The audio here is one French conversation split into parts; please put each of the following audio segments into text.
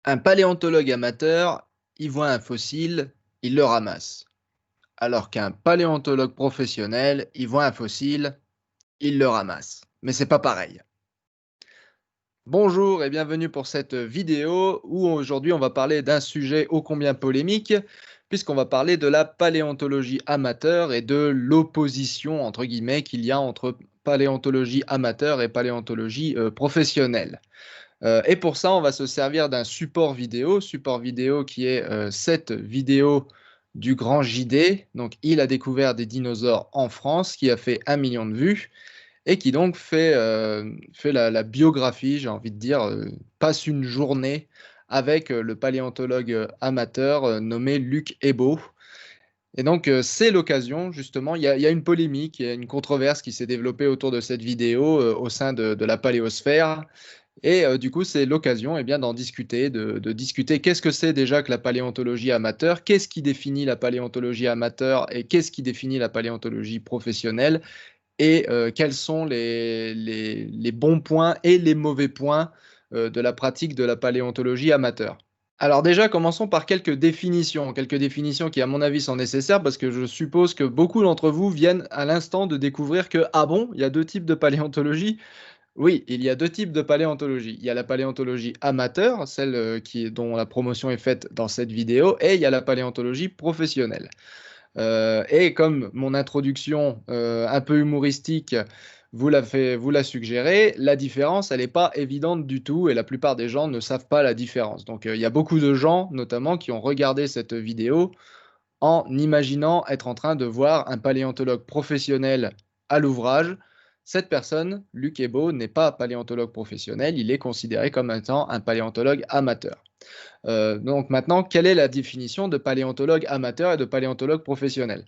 Un paléontologue amateur, il voit un fossile, il le ramasse. Alors qu'un paléontologue professionnel, il voit un fossile, il le ramasse. Mais c'est pas pareil. Bonjour et bienvenue pour cette vidéo où aujourd'hui on va parler d'un sujet ô combien polémique, puisqu'on va parler de la paléontologie amateur et de l'opposition entre guillemets qu'il y a entre paléontologie amateur et paléontologie professionnelle. Et pour ça, on va se servir d'un support vidéo qui est cette vidéo du grand JD. Donc, il a découvert des dinosaures en France, qui a fait 1 million de vues et qui donc fait la biographie, j'ai envie de dire, passe une journée avec le paléontologue amateur nommé Luc Hébeau. Et donc, c'est l'occasion, justement, il y a une polémique, il y a une controverse qui s'est développée autour de cette vidéo au sein de la paléosphère. Et du coup, c'est l'occasion, eh bien, d'en discuter, de discuter qu'est-ce que c'est déjà que la paléontologie amateur, qu'est-ce qui définit la paléontologie amateur et qu'est-ce qui définit la paléontologie professionnelle et quels sont les bons points et les mauvais points de la pratique de la paléontologie amateur. Alors déjà, commençons par quelques définitions qui, à mon avis, sont nécessaires parce que je suppose que beaucoup d'entre vous viennent à l'instant de découvrir que, ah bon, il y a deux types de paléontologie. Oui, il y a 2 types de paléontologie. Il y a la paléontologie amateur, celle, dont la promotion est faite dans cette vidéo, et il y a la paléontologie professionnelle. Et comme mon introduction, un peu humoristique vous l'a suggéré, la différence, elle n'est pas évidente du tout et la plupart des gens ne savent pas la différence. Donc, il y a beaucoup de gens, notamment, qui ont regardé cette vidéo en imaginant être en train de voir un paléontologue professionnel à l'ouvrage. Cette personne, Luc Hébeau, n'est pas paléontologue professionnel, il est considéré comme étant un paléontologue amateur. Donc maintenant, quelle est la définition de paléontologue amateur et de paléontologue professionnel?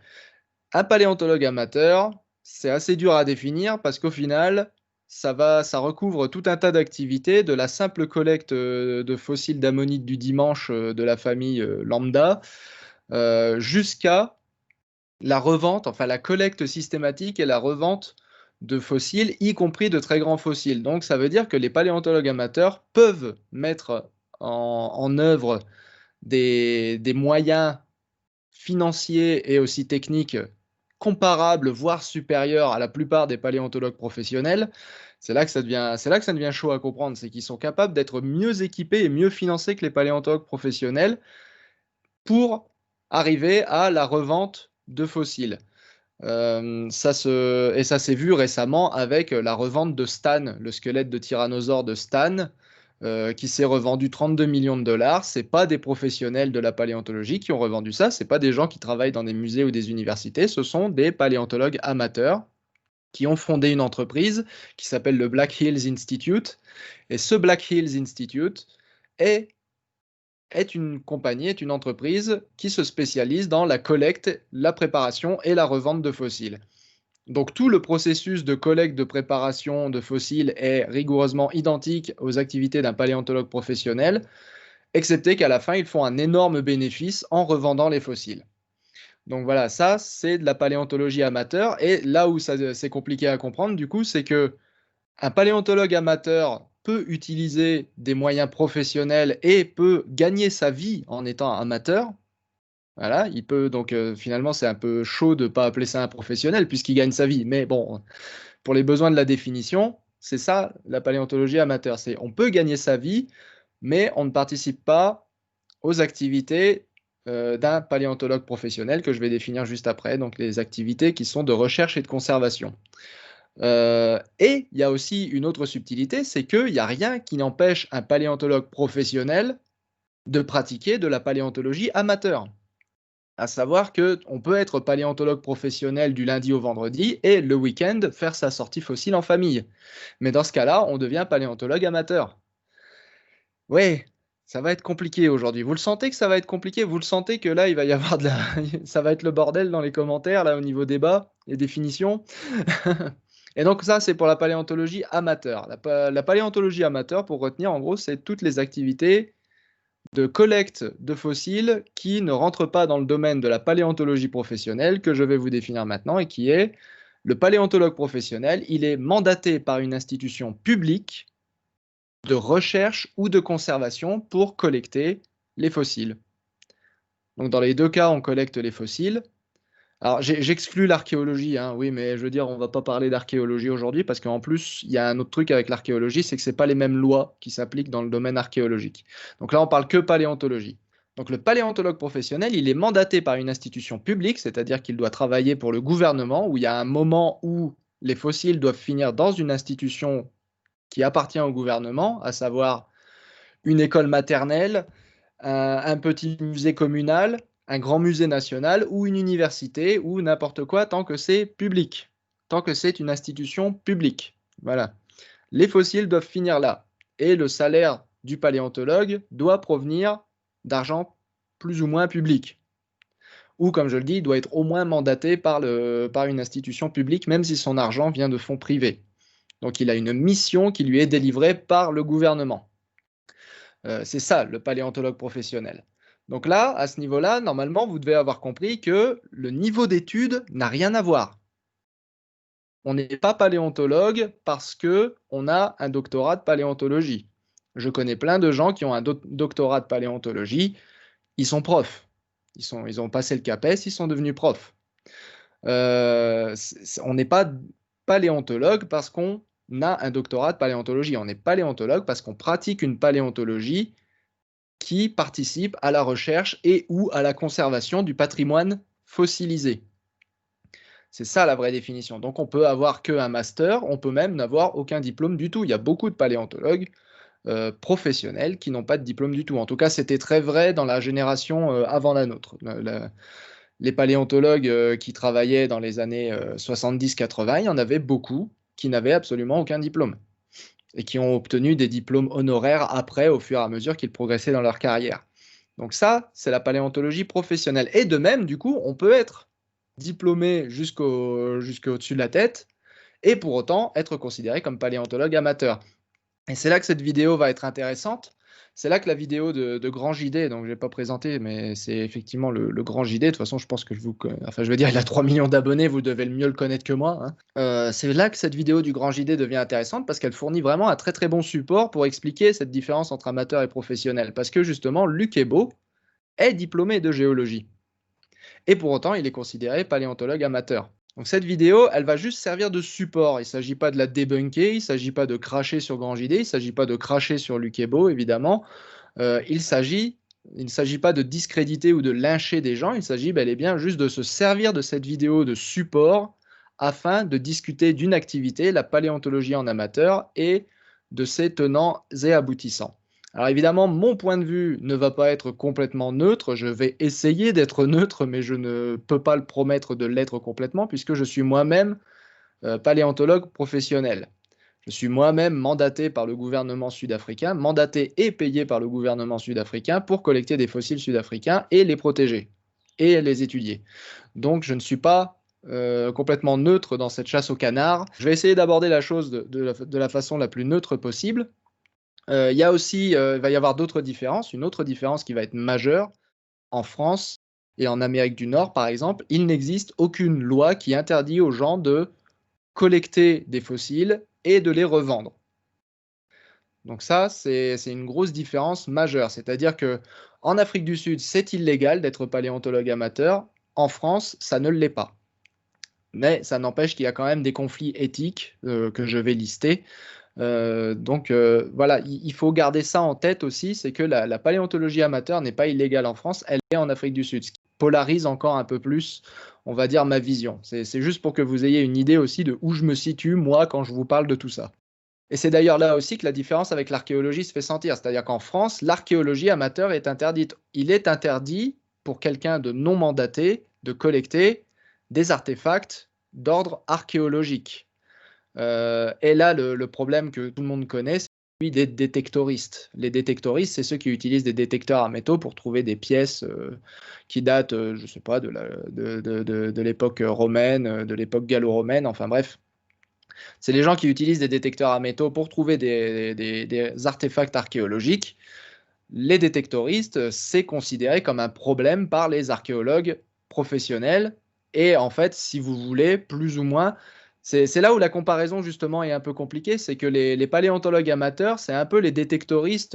Un paléontologue amateur, c'est assez dur à définir parce qu'au final, ça recouvre tout un tas d'activités, de la simple collecte de fossiles d'ammonites du dimanche de la famille lambda, jusqu'à la revente, enfin la collecte systématique et la revente de fossiles, y compris de très grands fossiles. Donc ça veut dire que les paléontologues amateurs peuvent mettre en œuvre des moyens financiers et aussi techniques comparables, voire supérieurs à la plupart des paléontologues professionnels. C'est là que ça devient chaud à comprendre, c'est qu'ils sont capables d'être mieux équipés et mieux financés que les paléontologues professionnels pour arriver à la revente de fossiles. Ça s'est vu récemment avec la revente de Stan, le squelette de tyrannosaure de Stan, qui s'est revendu 32 millions de dollars. C'est pas des professionnels de la paléontologie qui ont revendu ça, c'est pas des gens qui travaillent dans des musées ou des universités, ce sont des paléontologues amateurs qui ont fondé une entreprise qui s'appelle le Black Hills Institute. Et ce Black Hills Institute est est une compagnie, est une entreprise qui se spécialise dans la collecte, la préparation et la revente de fossiles. Donc tout le processus de collecte, de préparation de fossiles est rigoureusement identique aux activités d'un paléontologue professionnel, excepté qu'à la fin, ils font un énorme bénéfice en revendant les fossiles. Donc voilà, ça, c'est de la paléontologie amateur. Et là où c'est compliqué à comprendre, du coup, c'est que un paléontologue amateur peut utiliser des moyens professionnels et peut gagner sa vie en étant amateur. Voilà, il peut donc finalement, c'est un peu chaud de ne pas appeler ça un professionnel puisqu'il gagne sa vie. Mais bon, pour les besoins de la définition, c'est ça la paléontologie amateur. C'est on peut gagner sa vie, mais on ne participe pas aux activités d'un paléontologue professionnel que je vais définir juste après, donc les activités qui sont de recherche et de conservation. Et il y a aussi une autre subtilité, c'est qu'il n'y a rien qui n'empêche un paléontologue professionnel de pratiquer de la paléontologie amateur. À savoir qu'on peut être paléontologue professionnel du lundi au vendredi et le week-end faire sa sortie fossile en famille. Mais dans ce cas-là, on devient paléontologue amateur. Ouais, ça va être compliqué aujourd'hui. Vous le sentez que ça va être compliqué? Vous le sentez que là, il va y avoir de la ça va être le bordel dans les commentaires, là, au niveau débat et définition? Et donc ça, c'est pour la paléontologie amateur. La paléontologie amateur, pour retenir, en gros, c'est toutes les activités de collecte de fossiles qui ne rentrent pas dans le domaine de la paléontologie professionnelle, que je vais vous définir maintenant, et qui est le paléontologue professionnel. Il est mandaté par une institution publique de recherche ou de conservation pour collecter les fossiles. Donc dans les deux cas, on collecte les fossiles. Alors j'exclus l'archéologie, hein, oui, mais je veux dire, on va pas parler d'archéologie aujourd'hui parce qu'en plus, il y a un autre truc avec l'archéologie, c'est que c'est pas les mêmes lois qui s'appliquent dans le domaine archéologique. Donc là, on parle que paléontologie. Donc le paléontologue professionnel, il est mandaté par une institution publique, c'est-à-dire qu'il doit travailler pour le gouvernement, où il y a un moment où les fossiles doivent finir dans une institution qui appartient au gouvernement, à savoir une école maternelle, un petit musée communal, un grand musée national ou une université ou n'importe quoi tant que c'est public, tant que c'est une institution publique. Voilà. Les fossiles doivent finir là. Et le salaire du paléontologue doit provenir d'argent plus ou moins public. Ou, comme je le dis, il doit être au moins mandaté par une institution publique, même si son argent vient de fonds privés. Donc il a une mission qui lui est délivrée par le gouvernement. C'est ça, le paléontologue professionnel. Donc là, à ce niveau-là, normalement, vous devez avoir compris que le niveau d'études n'a rien à voir. On n'est pas paléontologue parce qu'on a un doctorat de paléontologie. Je connais plein de gens qui ont un doctorat de paléontologie, ils sont profs. Ils ont passé le CAPES, ils sont devenus profs. On n'est pas paléontologue parce qu'on a un doctorat de paléontologie. On est paléontologue parce qu'on pratique une paléontologie qui participe à la recherche et ou à la conservation du patrimoine fossilisé. C'est ça la vraie définition. Donc on peut avoir qu'un master, on peut même n'avoir aucun diplôme du tout. Il y a beaucoup de paléontologues professionnels qui n'ont pas de diplôme du tout. En tout cas, c'était très vrai dans la génération avant la nôtre. Les paléontologues qui travaillaient dans les années 70-80, il y en avait beaucoup qui n'avaient absolument aucun diplôme et qui ont obtenu des diplômes honoraires après, au fur et à mesure qu'ils progressaient dans leur carrière. Donc ça, c'est la paléontologie professionnelle. Et de même, du coup, on peut être diplômé jusqu'au-dessus de la tête et pour autant être considéré comme paléontologue amateur. Et c'est là que cette vidéo va être intéressante. C'est là que la vidéo de Grand JD, donc je ne l'ai pas présenté, mais c'est effectivement le Grand JD. De toute façon, je pense que enfin, je veux dire, il a 3 millions d'abonnés, vous devez le mieux le connaître que moi, hein. C'est là que cette vidéo du Grand JD devient intéressante parce qu'elle fournit vraiment un très très bon support pour expliquer cette différence entre amateur et professionnel. Parce que justement, Luc Ebo est diplômé de géologie. Et pour autant, il est considéré paléontologue amateur. Donc cette vidéo, elle va juste servir de support. Il ne s'agit pas de la débunker, il ne s'agit pas de cracher sur Grand JD, il ne s'agit pas de cracher sur Luc Ebo, évidemment. Il ne s'agit pas de discréditer ou de lyncher des gens, il s'agit bel et bien juste de se servir de cette vidéo de support afin de discuter d'une activité, la paléontologie en amateur, et de ses tenants et aboutissants. Alors évidemment, mon point de vue ne va pas être complètement neutre, je vais essayer d'être neutre, mais je ne peux pas le promettre de l'être complètement, puisque je suis moi-même paléontologue professionnel. Je suis moi-même mandaté par le gouvernement sud-africain, mandaté et payé par le gouvernement sud-africain pour collecter des fossiles sud-africains et les protéger et les étudier. Donc je ne suis pas complètement neutre dans cette chasse au canard. Je vais essayer d'aborder la chose de la façon la plus neutre possible. Il va y avoir d'autres différences. Une autre différence qui va être majeure en France et en Amérique du Nord, par exemple, il n'existe aucune loi qui interdit aux gens de collecter des fossiles et de les revendre. Donc ça, c'est une grosse différence majeure. C'est-à-dire que en Afrique du Sud, c'est illégal d'être paléontologue amateur. En France, ça ne l'est pas. Mais ça n'empêche qu'il y a quand même des conflits éthiques que je vais lister. Voilà, il faut garder ça en tête aussi, c'est que la paléontologie amateur n'est pas illégale en France, elle est en Afrique du Sud, ce qui polarise encore un peu plus, on va dire, ma vision. C'est juste pour que vous ayez une idée aussi de où je me situe, moi, quand je vous parle de tout ça. Et c'est d'ailleurs là aussi que la différence avec l'archéologie se fait sentir, c'est-à-dire qu'en France, l'archéologie amateur est interdite. Il est interdit pour quelqu'un de non mandaté de collecter des artefacts d'ordre archéologique. Et là, le problème que tout le monde connaît, c'est celui des détectoristes. Les détectoristes, c'est ceux qui utilisent des détecteurs à métaux pour trouver des pièces qui datent, je ne sais pas, de l'époque romaine, de l'époque gallo-romaine, enfin bref. C'est les gens qui utilisent des détecteurs à métaux pour trouver des artefacts archéologiques. Les détectoristes, c'est considéré comme un problème par les archéologues professionnels. Et en fait, si vous voulez, plus ou moins, C'est là où la comparaison justement est un peu compliquée, c'est que les paléontologues amateurs, c'est un peu les détectoristes,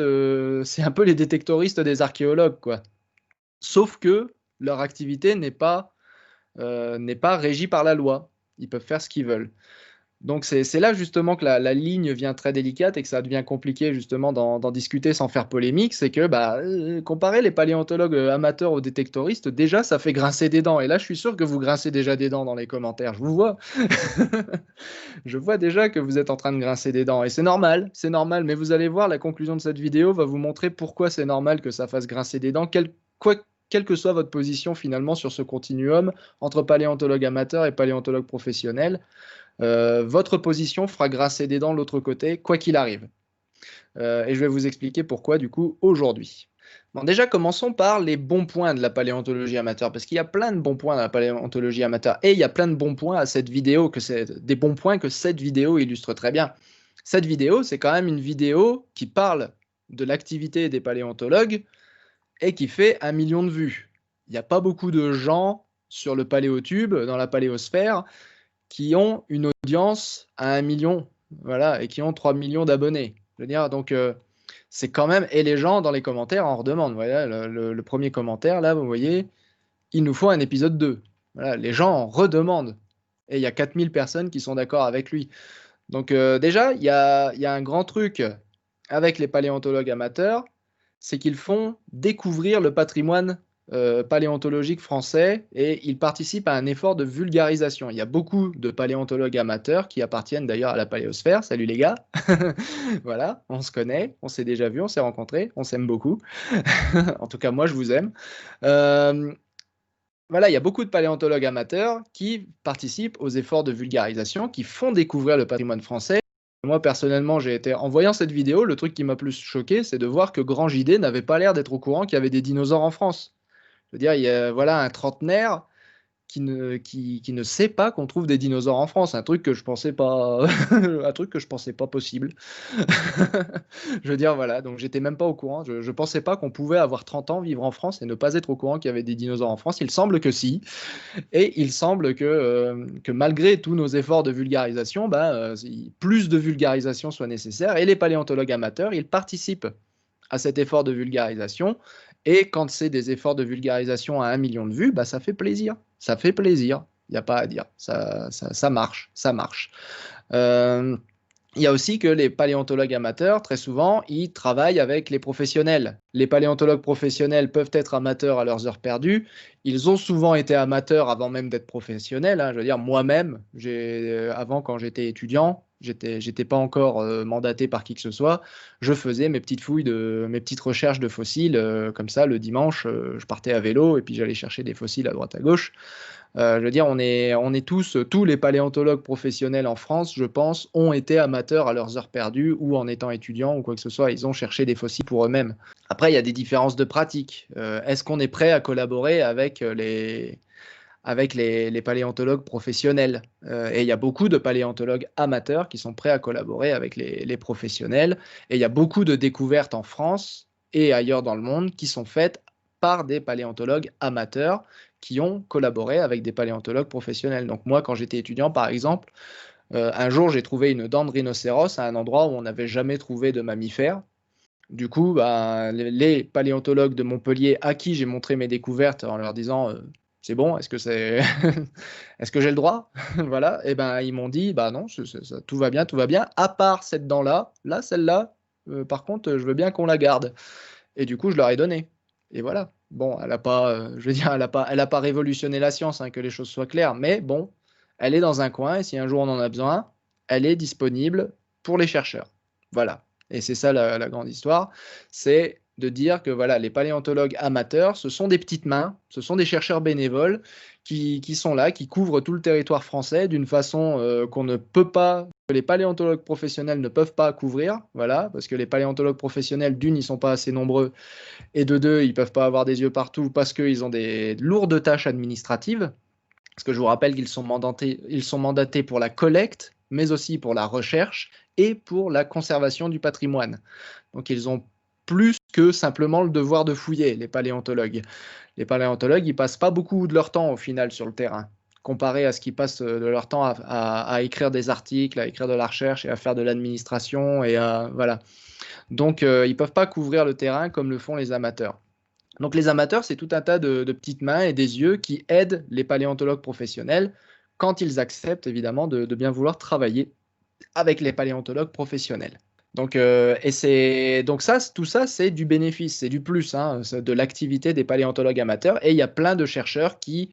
c'est un peu les détectoristes des archéologues, quoi. Sauf que leur activité n'est pas régie par la loi. Ils peuvent faire ce qu'ils veulent. Donc c'est là justement que la ligne vient très délicate et que ça devient compliqué justement d'en discuter sans faire polémique. C'est que, bah, comparer les paléontologues, amateurs aux détectoristes, déjà ça fait grincer des dents et là je suis sûr que vous grincez déjà des dents dans les commentaires, je vous vois. Je vois déjà que vous êtes en train de grincer des dents et c'est normal, mais vous allez voir la conclusion de cette vidéo va vous montrer pourquoi c'est normal que ça fasse grincer des dents, quelle que soit votre position finalement sur ce continuum entre paléontologue amateur et paléontologue professionnel. Votre position fera grincer des dents de l'autre côté, quoi qu'il arrive. Et je vais vous expliquer pourquoi du coup aujourd'hui. Bon, déjà, commençons par les bons points de la paléontologie amateur, parce qu'il y a plein de bons points dans la paléontologie amateur, et il y a plein de bons points à cette vidéo, des bons points que cette vidéo illustre très bien. Cette vidéo, c'est quand même une vidéo qui parle de l'activité des paléontologues et qui fait 1 million de vues. Il n'y a pas beaucoup de gens sur le paléotube, dans la paléosphère, qui ont une audience à 1 million, voilà, et qui ont 3 millions d'abonnés. Je veux dire, donc, c'est quand même et les gens dans les commentaires en redemandent. Voilà, le 1er commentaire là, vous voyez, il nous faut un épisode 2. Voilà, les gens en redemandent et il y a 4 000 personnes qui sont d'accord avec lui. Donc, déjà, il y a un grand truc avec les paléontologues amateurs, c'est qu'ils font découvrir le patrimoine, paléontologique français et ils participent à un effort de vulgarisation. Il y a beaucoup de paléontologues amateurs qui appartiennent d'ailleurs à la paléosphère. Salut les gars! Voilà, on se connaît, on s'est déjà vus, on s'est rencontrés, on s'aime beaucoup. En tout cas, moi, je vous aime. Hem, voilà, il y a beaucoup de paléontologues amateurs qui participent aux efforts de vulgarisation, qui font découvrir le patrimoine français. Moi, personnellement, en voyant cette vidéo, le truc qui m'a plus choqué, c'est de voir que Grand JD n'avait pas l'air d'être au courant qu'il y avait des dinosaures en France. Je veux dire, il y a, voilà, un trentenaire qui ne sait pas qu'on trouve des dinosaures en France, un truc que je pensais pas un truc que je pensais pas possible. Je veux dire, voilà, donc j'étais même pas au courant. Je pensais pas qu'on pouvait avoir 30 ans, vivre en France et ne pas être au courant qu'il y avait des dinosaures en France. Il semble que si. Et il semble que malgré tous nos efforts de vulgarisation, bah, plus de vulgarisation soit nécessaire et les paléontologues amateurs, ils participent à cet effort de vulgarisation et quand c'est des efforts de vulgarisation à 1 million de vues, bah, ça fait plaisir. Ça fait plaisir, il y a pas à dire. Ça marche, ça marche. Hem Il y a aussi que les paléontologues amateurs, très souvent, ils travaillent avec les professionnels. Les paléontologues professionnels peuvent être amateurs à leurs heures perdues. Ils ont souvent été amateurs avant même d'être professionnels, hein. Je veux dire, moi-même, avant, quand j'étais étudiant, j'étais pas encore mandaté par qui que ce soit. Je faisais mes petites recherches de fossiles, comme ça, le dimanche, je partais à vélo et puis j'allais chercher des fossiles à droite à gauche. Je veux dire, on est tous les paléontologues professionnels en France, je pense, ont été amateurs à leurs heures perdues ou en étant étudiants ou quoi que ce soit, ils ont cherché des fossiles pour eux-mêmes. Après, il y a des différences de pratique. Est-ce qu'on est prêt à collaborer avec, les paléontologues professionnels? Et il y a beaucoup de paléontologues amateurs qui sont prêts à collaborer avec les professionnels et il y a beaucoup de découvertes en France et ailleurs dans le monde qui sont faites par des paléontologues amateurs qui ont collaboré avec des paléontologues professionnels. Donc moi, quand j'étais étudiant, par exemple, un jour, j'ai trouvé une dent de rhinocéros à un endroit où on n'avait jamais trouvé de mammifères. Du coup, bah, les paléontologues de Montpellier à qui j'ai montré mes découvertes en leur disant, «C'est bon, est-ce que c'est est-ce que j'ai le droit?» Voilà et ben, ils m'ont dit: «Bah non, c'est ça tout va bien, à part cette dent-là, là, celle-là, par contre, je veux bien qu'on la garde» et du coup, je leur ai donné et voilà. Bon, elle a pas, je veux dire, elle a pas révolutionné la science, hein, que les choses soient claires, mais bon, elle est dans un coin et si un jour on en a besoin, elle est disponible pour les chercheurs. Voilà et c'est ça la grande histoire, c'est de dire que, voilà, les paléontologues amateurs, ce sont des petites mains, ce sont des chercheurs bénévoles qui sont là, qui couvrent tout le territoire français d'une façon, qu'on ne peut pas que les paléontologues professionnels ne peuvent pas couvrir, voilà, parce que les paléontologues professionnels, d'une, ils sont pas assez nombreux et de 2, ils peuvent pas avoir des yeux partout parce qu'ils ont des lourdes tâches administratives. Parce que je vous rappelle ils sont mandatés pour la collecte, mais aussi pour la recherche et pour la conservation du patrimoine. Donc ils ont plus que simplement le devoir de fouiller, les paléontologues. Les paléontologues, ils passent pas beaucoup de leur temps au final sur le terrain. comparé à ce qu'ils passent de leur temps à écrire des articles, à écrire de la recherche et à faire de l'administration et voilà. Donc, ils ne peuvent pas couvrir le terrain comme le font les amateurs. Donc les amateurs, c'est tout un tas de petites mains et des yeux qui aident les paléontologues professionnels quand ils acceptent évidemment de bien vouloir travailler avec les paléontologues professionnels. Donc, tout ça, c'est du bénéfice, c'est du plus de l'activité des paléontologues amateurs. Et il y a plein de chercheurs qui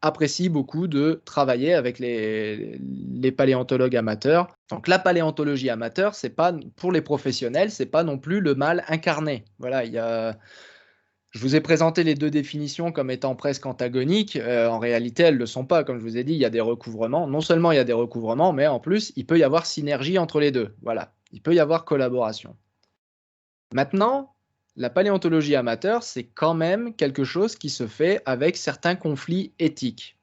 apprécient beaucoup de travailler avec les paléontologues amateurs. Donc la paléontologie amateur, c'est pas pour les professionnels, c'est pas non plus le mal incarné. Voilà, je vous ai présenté les deux définitions comme étant presque antagoniques. En réalité, elles ne le sont pas. Comme je vous ai dit, il y a des recouvrements. Non seulement il y a des recouvrements, mais en plus, il peut y avoir synergie entre les deux. Voilà, il peut y avoir collaboration. Maintenant, la paléontologie amateur, c'est quand même quelque chose qui se fait avec certains conflits éthiques.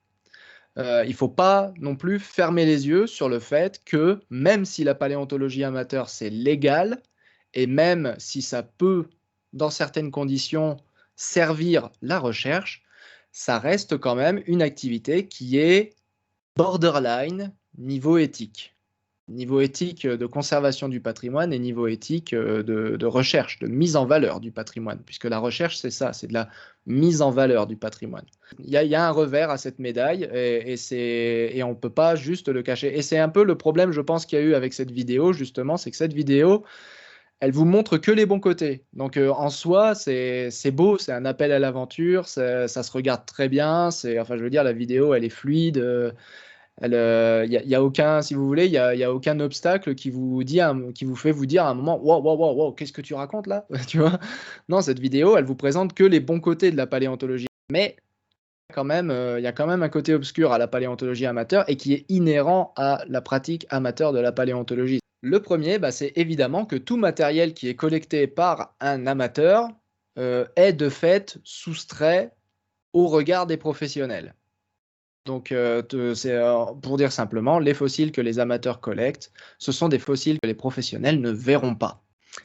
Il ne faut pas non plus fermer les yeux sur le fait que même si la paléontologie amateur, c'est légal, et même si ça peut, dans certaines conditions, servir la recherche, ça reste quand même une activité qui est borderline niveau éthique. Niveau éthique de conservation du patrimoine et niveau éthique de recherche, de mise en valeur du patrimoine, puisque la recherche, c'est ça, c'est de la mise en valeur du patrimoine. Il y a un revers à cette médaille et on ne peut pas juste le cacher. Et c'est un peu le problème, je pense, qu'il y a eu avec cette vidéo, justement, c'est que cette vidéo, elle vous montre que les bons côtés. Donc en soi, c'est beau, c'est un appel à l'aventure, ça se regarde très bien, enfin je veux dire, la vidéo, elle est fluide, y a aucun, si vous voulez, il y a aucun obstacle qui vous fait vous dire à un moment, wow, wow, wow, wow, qu'est-ce que tu racontes là? Tu vois? Non, cette vidéo, elle vous présente que les bons côtés de la paléontologie. Mais quand même, il y a quand même un côté obscur à la paléontologie amateur et qui est inhérent à la pratique amateur de la paléontologie. Le premier, bah, c'est évidemment que tout matériel qui est collecté par un amateur est de fait soustrait au regard des professionnels. Donc, c'est pour dire simplement, les fossiles que les amateurs collectent, ce sont des fossiles que les professionnels ne verront pas.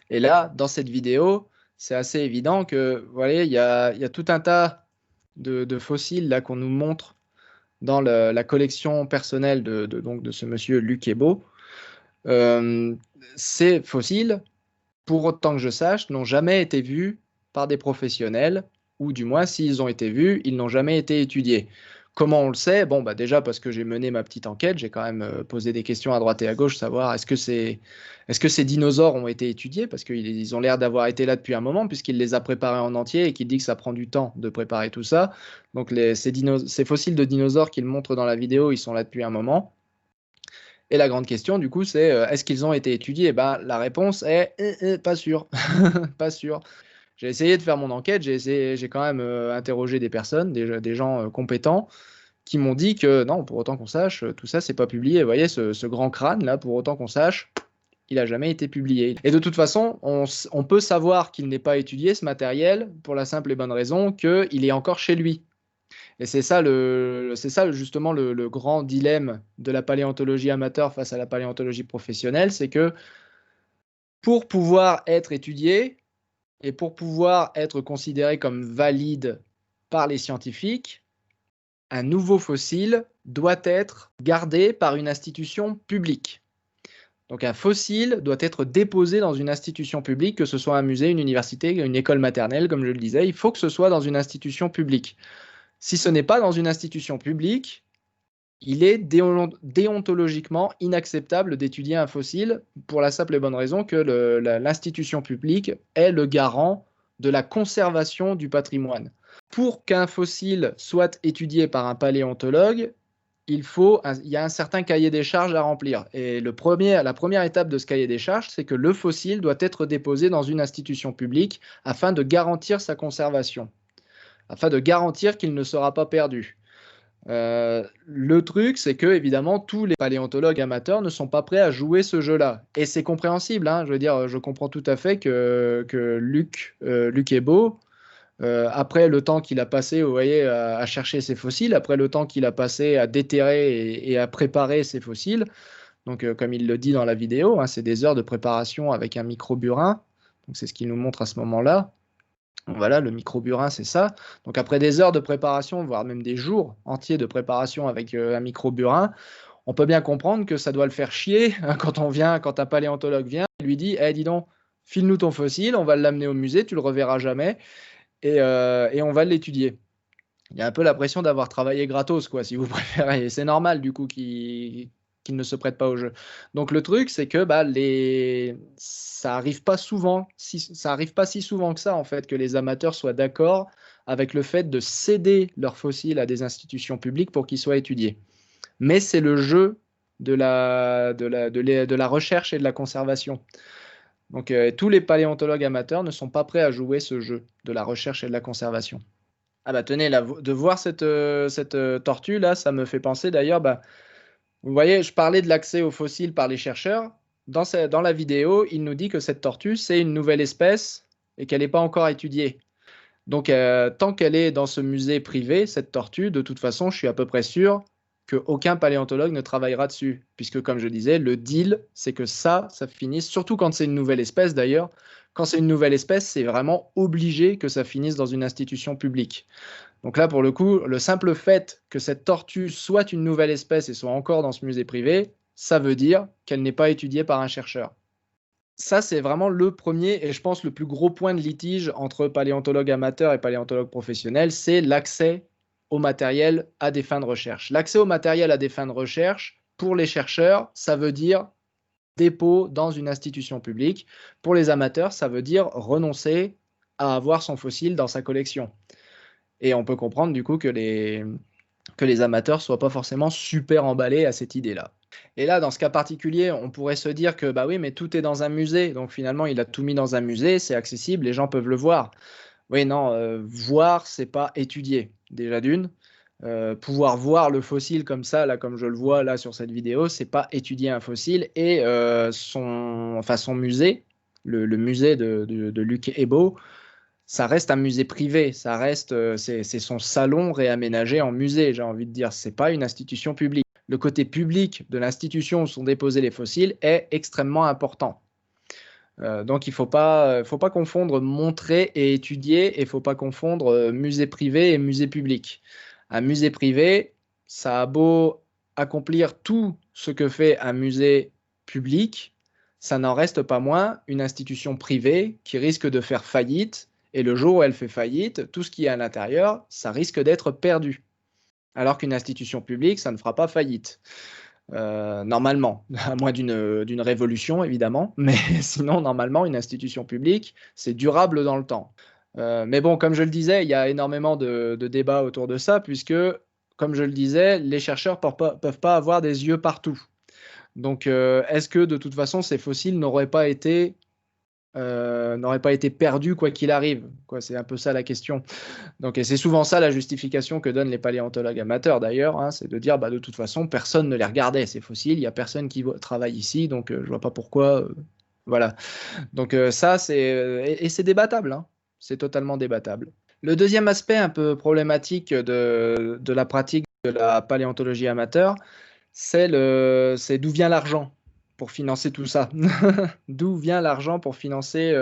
Et là, dans cette vidéo, c'est assez évident que, vous voyez, il y a tout un tas de fossiles là qu'on nous montre dans la collection personnelle donc de ce monsieur Luc Ebo. Ces fossiles, pour autant que je sache, n'ont jamais été vus par des professionnels, ou du moins, s'ils ont été vus, ils n'ont jamais été étudiés. Comment on le sait? Bon, bah déjà parce que j'ai mené ma petite enquête, j'ai quand même posé des questions à droite et à gauche, savoir est-ce que ces dinosaures ont été étudiés? Parce qu'ils ont l'air d'avoir été là depuis un moment, puisqu'il les a préparés en entier et qu'il dit que ça prend du temps de préparer tout ça. Donc ces fossiles de dinosaures qu'il montre dans la vidéo, ils sont là depuis un moment. Et la grande question, du coup, c'est est-ce qu'ils ont été étudiés? Eh ben, la réponse est pas sûr. Pas sûr. J'ai essayé de faire mon enquête, j'ai quand même interrogé des personnes, des gens compétents, qui m'ont dit que non, pour autant qu'on sache, tout ça, c'est pas publié. Vous voyez, ce grand crâne, là, pour autant qu'on sache, il n'a jamais été publié. Et de toute façon, on peut savoir qu'il n'est pas étudié, ce matériel, pour la simple et bonne raison qu'il est encore chez lui. Et c'est ça, justement le grand dilemme de la paléontologie amateur face à la paléontologie professionnelle, c'est que pour pouvoir être étudié et pour pouvoir être considéré comme valide par les scientifiques, un nouveau fossile doit être gardé par une institution publique. Donc un fossile doit être déposé dans une institution publique, que ce soit un musée, une université, une école maternelle, comme je le disais, il faut que ce soit dans une institution publique. Si ce n'est pas dans une institution publique, il est déontologiquement inacceptable d'étudier un fossile pour la simple et bonne raison que l'institution publique est le garant de la conservation du patrimoine. Pour qu'un fossile soit étudié par un paléontologue, il y a un certain cahier des charges à remplir. Et la première étape de ce cahier des charges, c'est que le fossile doit être déposé dans une institution publique afin de garantir sa conservation, afin de garantir qu'il ne sera pas perdu. Le truc, c'est que évidemment, tous les paléontologues amateurs ne sont pas prêts à jouer ce jeu-là. Et c'est compréhensible, hein. Je veux dire, je comprends tout à fait que Luc Ebo, après le temps qu'il a passé, vous voyez, à chercher ses fossiles, après le temps qu'il a passé à déterrer et à préparer ses fossiles, donc comme il le dit dans la vidéo, hein, c'est des heures de préparation avec un microburin, donc c'est ce qu'il nous montre à ce moment-là. Voilà, le microburin, c'est ça. Donc après des heures de préparation, voire même des jours entiers de préparation avec un microburin, on peut bien comprendre que ça doit le faire chier quand un paléontologue vient et lui dit: «Eh dis donc, file-nous ton fossile, on va l'amener au musée, tu le reverras jamais et on va l'étudier». Il y a un peu l'impression d'avoir travaillé gratos quoi, si vous préférez et c'est normal du coup qu'il ne se prête pas au jeu. Donc le truc, c'est que, bah, les ça arrive pas souvent, ça arrive pas si souvent que ça en fait, que les amateurs soient d'accord avec le fait de céder leurs fossiles à des institutions publiques pour qu'ils soient étudiés. Mais c'est le jeu de la recherche et de la conservation. Donc tous les paléontologues amateurs ne sont pas prêts à jouer ce jeu de la recherche et de la conservation. Ah bah tenez, là, de voir cette tortue là, ça me fait penser d'ailleurs, bah, vous voyez, je parlais de l'accès aux fossiles par les chercheurs. Dans la vidéo, il nous dit que cette tortue, c'est une nouvelle espèce et qu'elle n'est pas encore étudiée. Donc, tant qu'elle est dans ce musée privé, cette tortue, de toute façon, je suis à peu près sûr qu'aucun paléontologue ne travaillera dessus. Puisque, comme je disais, le deal, c'est que ça finisse, surtout quand c'est une nouvelle espèce d'ailleurs, quand c'est une nouvelle espèce, c'est vraiment obligé que ça finisse dans une institution publique. Donc là, pour le coup, le simple fait que cette tortue soit une nouvelle espèce et soit encore dans ce musée privé, ça veut dire qu'elle n'est pas étudiée par un chercheur. Ça, c'est vraiment le premier et je pense le plus gros point de litige entre paléontologues amateurs et paléontologues professionnels, c'est l'accès au matériel à des fins de recherche. L'accès au matériel à des fins de recherche, pour les chercheurs, ça veut dire dépôt dans une institution publique. Pour les amateurs, ça veut dire renoncer à avoir son fossile dans sa collection. Et on peut comprendre du coup que les amateurs soient pas forcément super emballés à cette idée-là. Et là, dans ce cas particulier, on pourrait se dire que bah oui, mais tout est dans un musée, donc finalement il a tout mis dans un musée, c'est accessible, les gens peuvent le voir. Oui, non, voir, c'est pas étudier, déjà d'une. Pouvoir voir le fossile comme ça, là, comme je le vois là sur cette vidéo, c'est pas étudier un fossile et son musée, le musée de Luc Ebo, ça reste un musée privé, ça reste, c'est son salon réaménagé en musée, j'ai envie de dire. C'est pas une institution publique. Le côté public de l'institution où sont déposés les fossiles est extrêmement important. Donc faut pas confondre montrer et étudier et il faut pas confondre, musée privé et musée public. Un musée privé, ça a beau accomplir tout ce que fait un musée public, ça n'en reste pas moins une institution privée qui risque de faire faillite et le jour où elle fait faillite, tout ce qui est à l'intérieur, ça risque d'être perdu. Alors qu'une institution publique, ça ne fera pas faillite. Normalement, à moins d'une révolution évidemment, mais sinon normalement une institution publique, c'est durable dans le temps. Mais bon, comme je le disais, il y a énormément de débats autour de ça puisque, comme je le disais, les chercheurs peuvent pas avoir des yeux partout. Donc, est-ce que de toute façon ces fossiles n'auraient pas été perdus quoi qu'il arrive? Quoi, c'est un peu ça la question. Donc, et c'est souvent ça la justification que donnent les paléontologues amateurs d'ailleurs, hein, c'est de dire bah, de toute façon personne ne les regardait ces fossiles, il n'y a personne qui travaille ici, donc je vois pas pourquoi. Voilà. Donc ça c'est et c'est débattable, hein, c'est totalement débattable. Le deuxième aspect un peu problématique de la pratique de la paléontologie amateur, c'est d'où vient l'argent pour financer tout ça. D'où vient l'argent pour financer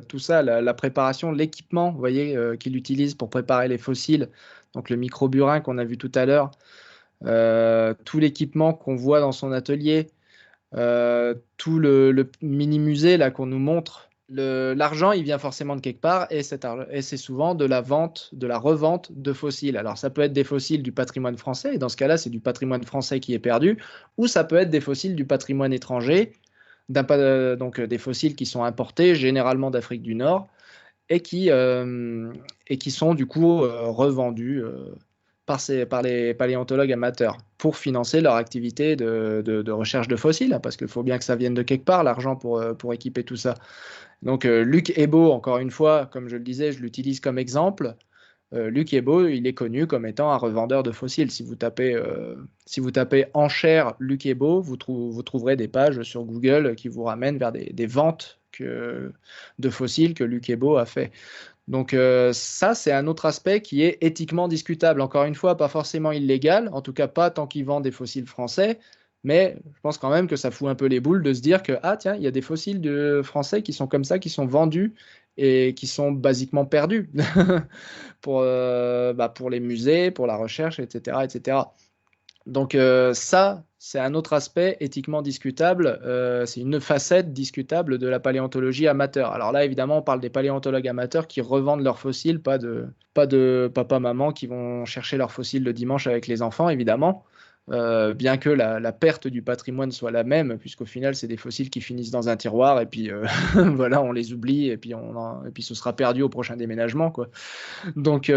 tout ça, la préparation, l'équipement, vous voyez, qu'il utilise pour préparer les fossiles, donc le microburin qu'on a vu tout à l'heure, tout l'équipement qu'on voit dans son atelier, tout le mini musée là qu'on nous montre. L'argent, il vient forcément de quelque part et c'est souvent de la vente, de la revente de fossiles. Alors ça peut être des fossiles du patrimoine français, et dans ce cas-là, c'est du patrimoine français qui est perdu, ou ça peut être des fossiles du patrimoine étranger, donc des fossiles qui sont importés généralement d'Afrique du Nord et qui sont du coup revendus par les paléontologues amateurs pour financer leur activité de recherche de fossiles, hein, parce qu'il faut bien que ça vienne de quelque part, l'argent pour équiper tout ça. Donc Luc Ebo, encore une fois, comme je le disais, je l'utilise comme exemple. Luc Ebo, il est connu comme étant un revendeur de fossiles. Si vous tapez enchère Luc Ebo, vous trouverez des pages sur Google qui vous ramènent vers des ventes de fossiles que Luc Ebo a fait. Donc ça, c'est un autre aspect qui est éthiquement discutable. Encore une fois, pas forcément illégal, en tout cas pas tant qu'il vend des fossiles français, Mais je pense quand même que ça fout un peu les boules de se dire que, ah tiens, il y a des fossiles de français qui sont comme ça, qui sont vendus et qui sont basiquement perdus pour les musées, pour la recherche, etc., etc. Donc ça, c'est un autre aspect éthiquement discutable, c'est une facette discutable de la paléontologie amateur. Alors là, évidemment, on parle des paléontologues amateurs qui revendent leurs fossiles, pas de papa, maman qui vont chercher leurs fossiles le dimanche avec les enfants, évidemment. Bien que la perte du patrimoine soit la même, puisqu'au final, c'est des fossiles qui finissent dans un tiroir et puis voilà, on les oublie et puis ce sera perdu au prochain déménagement, quoi. Donc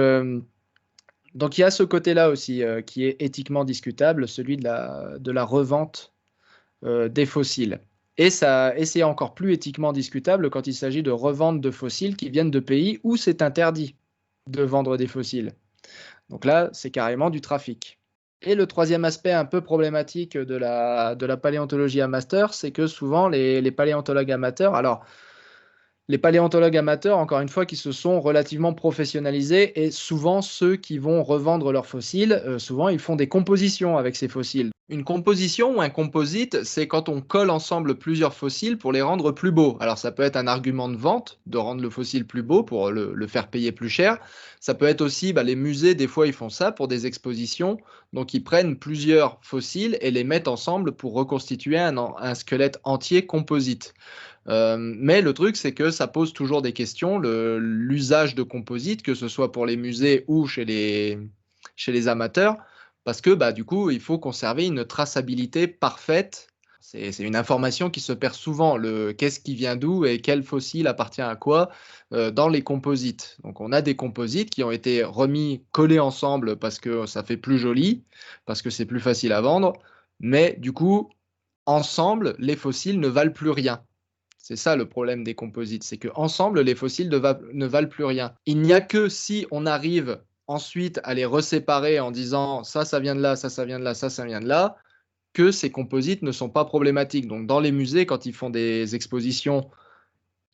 donc il y a ce côté-là aussi, qui est éthiquement discutable, celui de la revente, des fossiles. Et c'est encore plus éthiquement discutable quand il s'agit de revente de fossiles qui viennent de pays où c'est interdit de vendre des fossiles. Donc là, c'est carrément du trafic. Et le troisième aspect un peu problématique de la paléontologie amateur, c'est que souvent les paléontologues amateurs, alors les paléontologues amateurs, encore une fois, qui se sont relativement professionnalisés et souvent ceux qui vont revendre leurs fossiles, souvent ils font des compositions avec ces fossiles. Une composition ou un composite, c'est quand on colle ensemble plusieurs fossiles pour les rendre plus beaux. Alors ça peut être un argument de vente, de rendre le fossile plus beau pour le faire payer plus cher. Ça peut être aussi, les musées, des fois, ils font ça pour des expositions. Donc ils prennent plusieurs fossiles et les mettent ensemble pour reconstituer un squelette entier composite. Mais le truc, c'est que ça pose toujours des questions, l'usage de composites, que ce soit pour les musées ou chez les amateurs, parce que du coup, il faut conserver une traçabilité parfaite. C'est une information qui se perd souvent, le qu'est-ce qui vient d'où et quel fossile appartient à quoi, dans les composites. Donc on a des composites qui ont été remis collés ensemble parce que ça fait plus joli, parce que c'est plus facile à vendre, mais du coup, ensemble, les fossiles ne valent plus rien. C'est ça le problème des composites, c'est qu'ensemble, les fossiles ne valent plus rien. Il n'y a que si on arrive ensuite à les reséparer en disant ça vient de là, ça vient de là, ça vient de là, que ces composites ne sont pas problématiques. Donc dans les musées, quand ils font des expositions,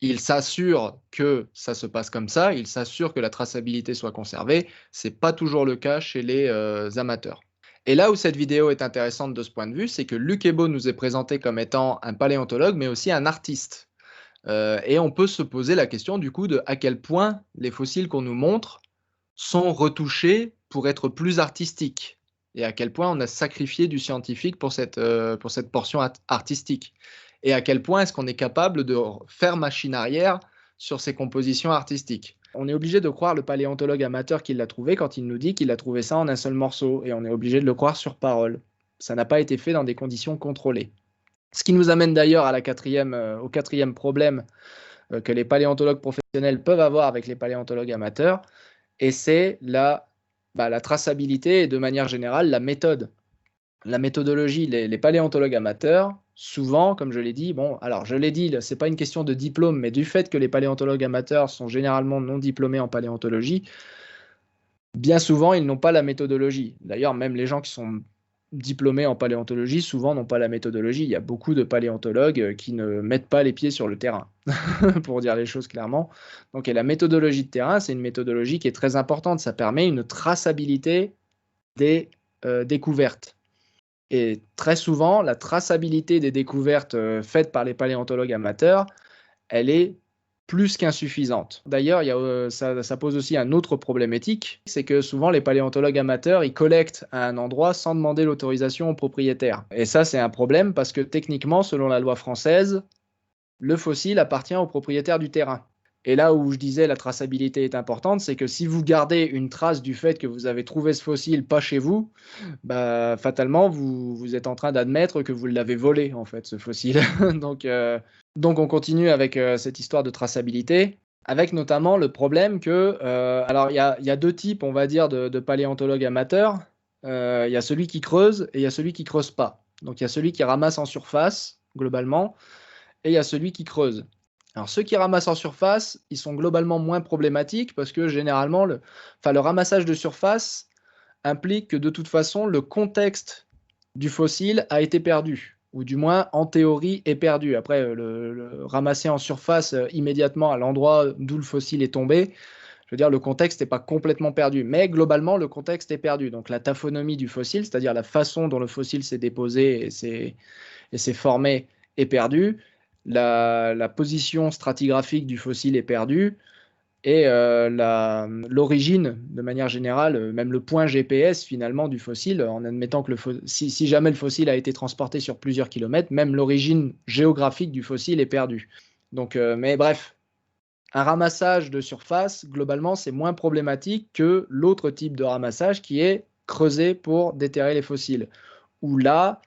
ils s'assurent que ça se passe comme ça, ils s'assurent que la traçabilité soit conservée. C'est pas toujours le cas chez les amateurs. Et là où cette vidéo est intéressante de ce point de vue, c'est que Luc Ebot nous est présenté comme étant un paléontologue, mais aussi un artiste. Et on peut se poser la question du coup de à quel point les fossiles qu'on nous montre sont retouchés pour être plus artistiques et à quel point on a sacrifié du scientifique pour cette portion artistique et à quel point est-ce qu'on est capable de faire machine arrière sur ces compositions artistiques. On est obligé de croire le paléontologue amateur qui l'a trouvé quand il nous dit qu'il a trouvé ça en un seul morceau et on est obligé de le croire sur parole. Ça n'a pas été fait dans des conditions contrôlées. Ce qui nous amène d'ailleurs au quatrième problème que les paléontologues professionnels peuvent avoir avec les paléontologues amateurs, et c'est la traçabilité et de manière générale la méthode. La méthodologie, les paléontologues amateurs, souvent, comme je l'ai dit, bon, alors je l'ai dit, ce n'est pas une question de diplôme, mais du fait que les paléontologues amateurs sont généralement non diplômés en paléontologie, bien souvent, ils n'ont pas la méthodologie. D'ailleurs, même les gens qui sont diplômés en paléontologie, souvent n'ont pas la méthodologie. Il y a beaucoup de paléontologues qui ne mettent pas les pieds sur le terrain, pour dire les choses clairement. Donc, et la méthodologie de terrain, c'est une méthodologie qui est très importante. Ça permet une traçabilité des découvertes. Et très souvent, la traçabilité des découvertes faites par les paléontologues amateurs, elle est plus qu'insuffisante. D'ailleurs, ça pose aussi un autre problème éthique, c'est que souvent les paléontologues amateurs, ils collectent à un endroit sans demander l'autorisation au propriétaire. Et ça, c'est un problème parce que techniquement, selon la loi française, le fossile appartient au propriétaire du terrain. Et là où je disais la traçabilité est importante, c'est que si vous gardez une trace du fait que vous avez trouvé ce fossile pas chez vous, fatalement, vous êtes en train d'admettre que vous l'avez volé, en fait, ce fossile. Donc on continue avec cette histoire de traçabilité, avec notamment le problème que, alors il y a deux types, on va dire, de paléontologues amateurs. Il y a celui qui creuse et il y a celui qui creuse pas. Donc il y a celui qui ramasse en surface, globalement, et il y a celui qui creuse. Alors ceux qui ramassent en surface, ils sont globalement moins problématiques parce que généralement, le ramassage de surface implique que de toute façon, le contexte du fossile a été perdu, ou du moins en théorie est perdu. Après, le ramasser en surface immédiatement à l'endroit d'où le fossile est tombé, Je veux dire, le contexte n'est pas complètement perdu, mais globalement, le contexte est perdu. Donc la taphonomie du fossile, c'est-à-dire la façon dont le fossile s'est déposé et s'est formé, est perdue. La position stratigraphique du fossile est perdue. Et l'origine, de manière générale, même le point GPS finalement du fossile, en admettant que si jamais le fossile a été transporté sur plusieurs kilomètres, même l'origine géographique du fossile est perdue. Donc, mais bref, un ramassage de surface, globalement, c'est moins problématique que l'autre type de ramassage qui est creuser pour déterrer les fossiles. Où là,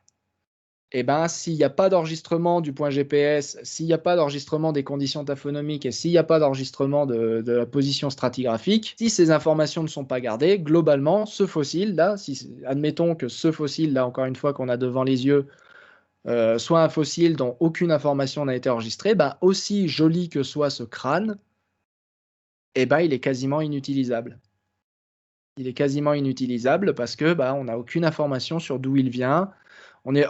eh ben, s'il n'y a pas d'enregistrement du point GPS, s'il n'y a pas d'enregistrement des conditions taphonomiques et s'il n'y a pas d'enregistrement de la position stratigraphique, si ces informations ne sont pas gardées, globalement, ce fossile-là, admettons que ce fossile-là, encore une fois, qu'on a devant les yeux, soit un fossile dont aucune information n'a été enregistrée, ben, aussi joli que soit ce crâne, eh ben, il est quasiment inutilisable. Il est quasiment inutilisable parce que ben, on n'a aucune information sur d'où il vient.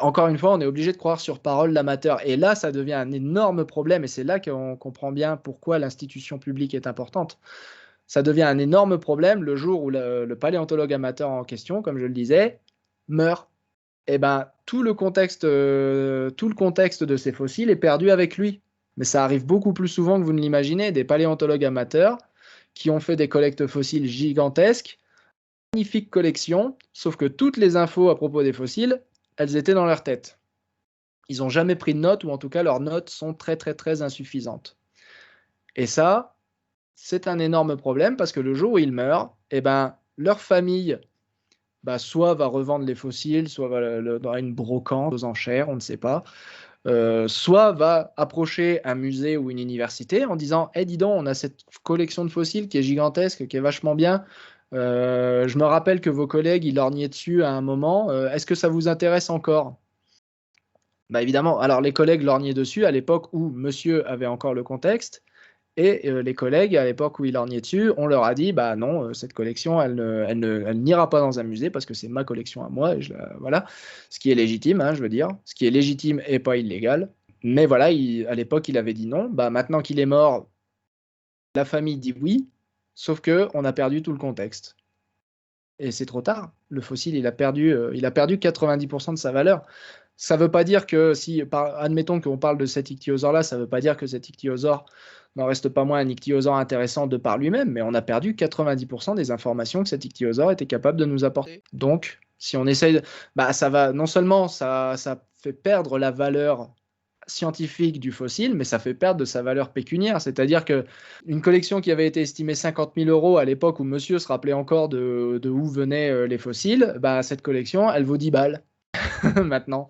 Encore une fois, on est obligé de croire sur parole l'amateur. Et là, ça devient un énorme problème. Et c'est là qu'on comprend bien pourquoi l'institution publique est importante. Ça devient un énorme problème le jour où le paléontologue amateur en question, comme je le disais, meurt. Et ben, tout le contexte de ces fossiles est perdu avec lui. Mais ça arrive beaucoup plus souvent que vous ne l'imaginez. Des paléontologues amateurs qui ont fait des collectes fossiles gigantesques, magnifique collection, sauf que toutes les infos à propos des fossiles, elles étaient dans leur tête. Ils n'ont jamais pris de notes, ou en tout cas leurs notes sont très très très insuffisantes. Et ça, c'est un énorme problème parce que le jour où ils meurent, eh ben, leur famille soit va revendre les fossiles, soit va dans une brocante aux enchères, on ne sait pas, soit va approcher un musée ou une université en disant dis donc, on a cette collection de fossiles qui est gigantesque, qui est vachement bien. Je me rappelle que vos collègues, ils lorgnaient dessus à un moment. Est-ce que ça vous intéresse encore? Bah évidemment, alors les collègues lorgnaient dessus à l'époque où monsieur avait encore le contexte, et les collègues, à l'époque où ils lorgnaient dessus, on leur a dit, bah non, cette collection, elle n'ira pas dans un musée parce que c'est ma collection à moi, et voilà, ce qui est légitime, hein, je veux dire, ce qui est légitime et pas illégal. Mais voilà, à l'époque, il avait dit non. Bah maintenant qu'il est mort, la famille dit oui, sauf que on a perdu tout le contexte. Et c'est trop tard. Le fossile, il a perdu 90% de sa valeur. Ça ne veut pas dire que admettons qu'on parle de cet ichthyosaure-là, ça ne veut pas dire que cet ichthyosaure n'en reste pas moins un ichthyosaure intéressant de par lui-même, mais on a perdu 90% des informations que cet ichthyosaure était capable de nous apporter. Donc, si on essaye, ça va, non seulement ça fait perdre la valeur scientifique du fossile, mais ça fait perdre de sa valeur pécuniaire. C'est-à-dire qu'une collection qui avait été estimée 50 000 € à l'époque où monsieur se rappelait encore de où venaient les fossiles, cette collection, elle vaut 10 balles maintenant.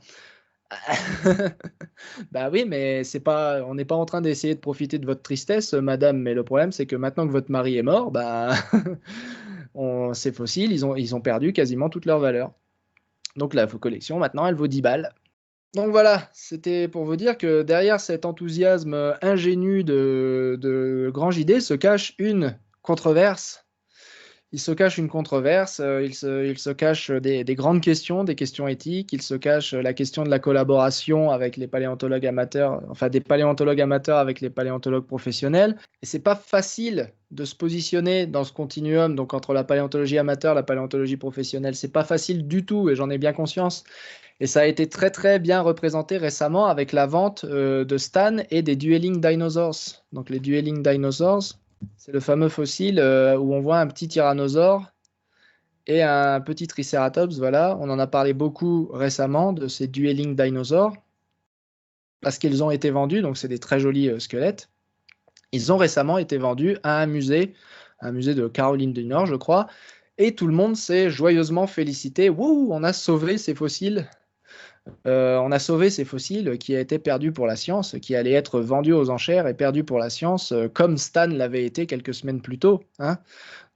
Bah oui, mais on n'est pas en train d'essayer de profiter de votre tristesse, madame, mais le problème, c'est que maintenant que votre mari est mort, ces fossiles, ils ont perdu quasiment toute leur valeur. Donc la collection, maintenant, elle vaut 10 balles. Donc voilà, c'était pour vous dire que derrière cet enthousiasme ingénu de Grand JD se cache une controverse. Il se cache une controverse, il se cache des grandes questions, des questions éthiques, il se cache la question de la collaboration avec les paléontologues amateurs, enfin des paléontologues amateurs avec les paléontologues professionnels. Et c'est pas facile de se positionner dans ce continuum, donc entre la paléontologie amateur, la paléontologie professionnelle. C'est pas facile du tout, et j'en ai bien conscience. Et ça a été très très bien représenté récemment avec la vente de Stan et des Dueling Dinosaurs. Donc les Dueling Dinosaurs, c'est le fameux fossile où on voit un petit tyrannosaure et un petit tricératops. Voilà, on en a parlé beaucoup récemment de ces Dueling Dinosaurs parce qu'ils ont été vendus, donc c'est des très jolis squelettes. Ils ont récemment été vendus à un musée de Caroline du Nord, je crois, et tout le monde s'est joyeusement félicité. Wouh, on a sauvé ces fossiles. On a sauvé ces fossiles qui étaient perdus pour la science, qui allaient être vendus aux enchères et perdus pour la science, comme Stan l'avait été quelques semaines plus tôt. Hein.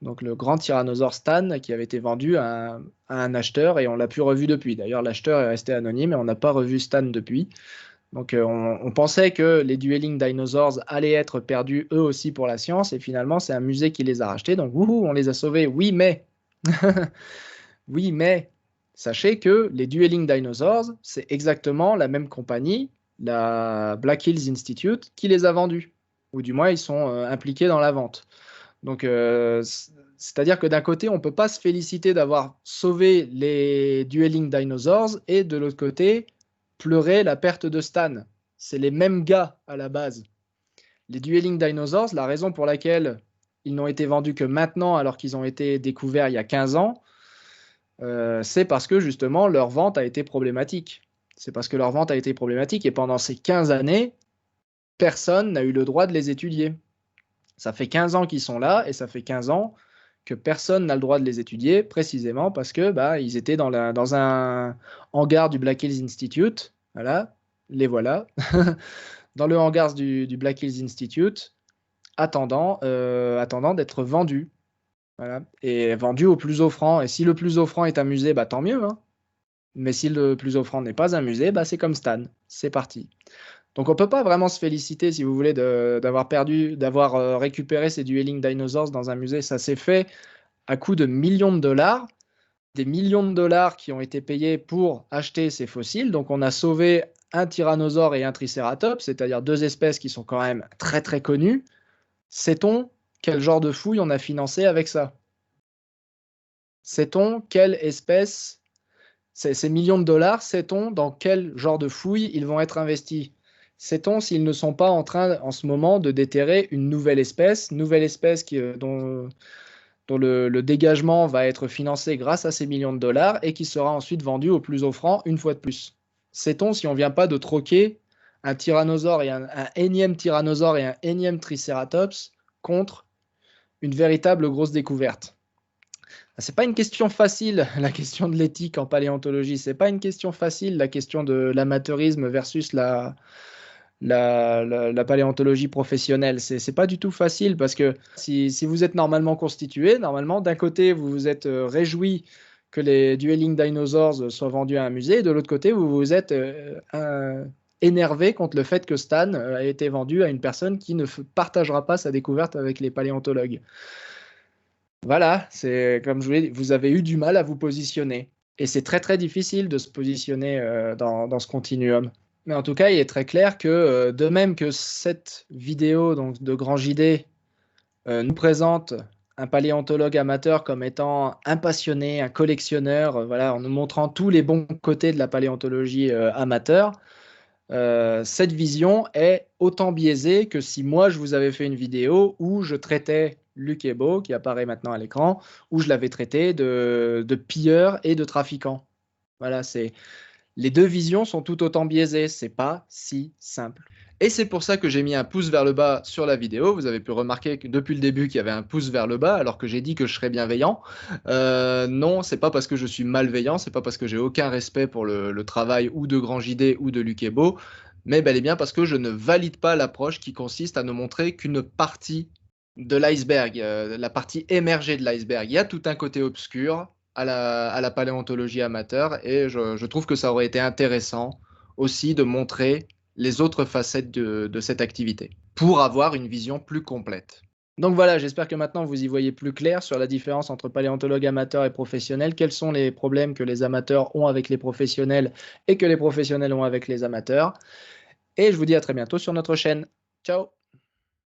Donc le grand tyrannosaure Stan qui avait été vendu à un acheteur et on l'a plus revu depuis. D'ailleurs, l'acheteur est resté anonyme et on n'a pas revu Stan depuis. Donc on pensait que les Dueling Dinosaurs allaient être perdus eux aussi pour la science et finalement c'est un musée qui les a rachetés. Donc wouhou, on les a sauvés. Oui, mais oui, mais sachez que les Dueling Dinosaurs, c'est exactement la même compagnie, la Black Hills Institute, qui les a vendus. Ou du moins, ils sont impliqués dans la vente. Donc, c'est-à-dire que d'un côté, on ne peut pas se féliciter d'avoir sauvé les Dueling Dinosaurs et de l'autre côté, pleurer la perte de Stan. C'est les mêmes gars à la base. Les Dueling Dinosaurs, la raison pour laquelle ils n'ont été vendus que maintenant alors qu'ils ont été découverts il y a 15 ans, c'est parce que justement leur vente a été problématique. C'est parce que leur vente a été problématique et pendant ces 15 années, personne n'a eu le droit de les étudier. Ça fait 15 ans qu'ils sont là et ça fait 15 ans que personne n'a le droit de les étudier, précisément parce que bah, ils étaient dans un hangar du Black Hills Institute. Voilà, les voilà. Dans le hangar du Black Hills Institute, attendant d'être vendus. Voilà. Et vendus au plus offrant. Et si le plus offrant est un musée, bah, tant mieux, hein. Mais si le plus offrant n'est pas un musée, bah, c'est comme Stan. C'est parti. Donc on peut pas vraiment se féliciter, si vous voulez, d'avoir récupéré ces Dueling Dinosaurs dans un musée. Ça s'est fait à coût de millions de dollars, des millions de dollars qui ont été payés pour acheter ces fossiles. Donc on a sauvé un tyrannosaure et un tricératops, c'est-à-dire deux espèces qui sont quand même très très connues. Sait-on quel genre de fouille on a financé avec ça? Sait-on quelle espèce, ces millions de dollars, sait-on dans quel genre de fouille ils vont être investis? Sait-on s'ils ne sont pas en train, en ce moment, de déterrer une nouvelle espèce dont le dégagement va être financé grâce à ces millions de dollars et qui sera ensuite vendu au plus offrant une fois de plus? Sait-on si on ne vient pas de troquer un tyrannosaure et un énième tyrannosaure et un énième tricératops contre une véritable grosse découverte? C'est pas une question facile, la question de l'éthique en paléontologie. C'est pas une question facile, la question de l'amateurisme versus la paléontologie professionnelle. C'est pas du tout facile parce que si vous êtes normalement constitué, normalement, d'un côté, vous vous êtes réjoui que les Dueling Dinosaurs soient vendus à un musée, et de l'autre côté, vous vous êtes énervé contre le fait que Stan a été vendu à une personne qui ne partagera pas sa découverte avec les paléontologues. Voilà, c'est comme je vous l'ai dit, vous avez eu du mal à vous positionner. Et c'est très très difficile de se positionner dans ce continuum. Mais en tout cas, il est très clair que de même que cette vidéo donc, de Grand JD nous présente un paléontologue amateur comme étant un passionné, un collectionneur, voilà, en nous montrant tous les bons côtés de la paléontologie amateur, cette vision est autant biaisée que si moi je vous avais fait une vidéo où je traitais Luc Ebo, qui apparaît maintenant à l'écran, où je l'avais traité de pilleur et de trafiquant. Voilà, les deux visions sont tout autant biaisées, c'est pas si simple. Et c'est pour ça que j'ai mis un pouce vers le bas sur la vidéo. Vous avez pu remarquer que depuis le début qu'il y avait un pouce vers le bas, alors que j'ai dit que je serais bienveillant. Non, c'est pas parce que je suis malveillant, c'est pas parce que j'ai aucun respect pour le travail ou de Grand JD ou de Luc Ebo, mais bel et bien parce que je ne valide pas l'approche qui consiste à ne montrer qu'une partie de l'iceberg, la partie émergée de l'iceberg. Il y a tout un côté obscur à la paléontologie amateur et je trouve que ça aurait été intéressant aussi de montrer les autres facettes de cette activité pour avoir une vision plus complète. Donc voilà, j'espère que maintenant vous y voyez plus clair sur la différence entre paléontologue amateur et professionnel. Quels sont les problèmes que les amateurs ont avec les professionnels et que les professionnels ont avec les amateurs. Et je vous dis à très bientôt sur notre chaîne. Ciao!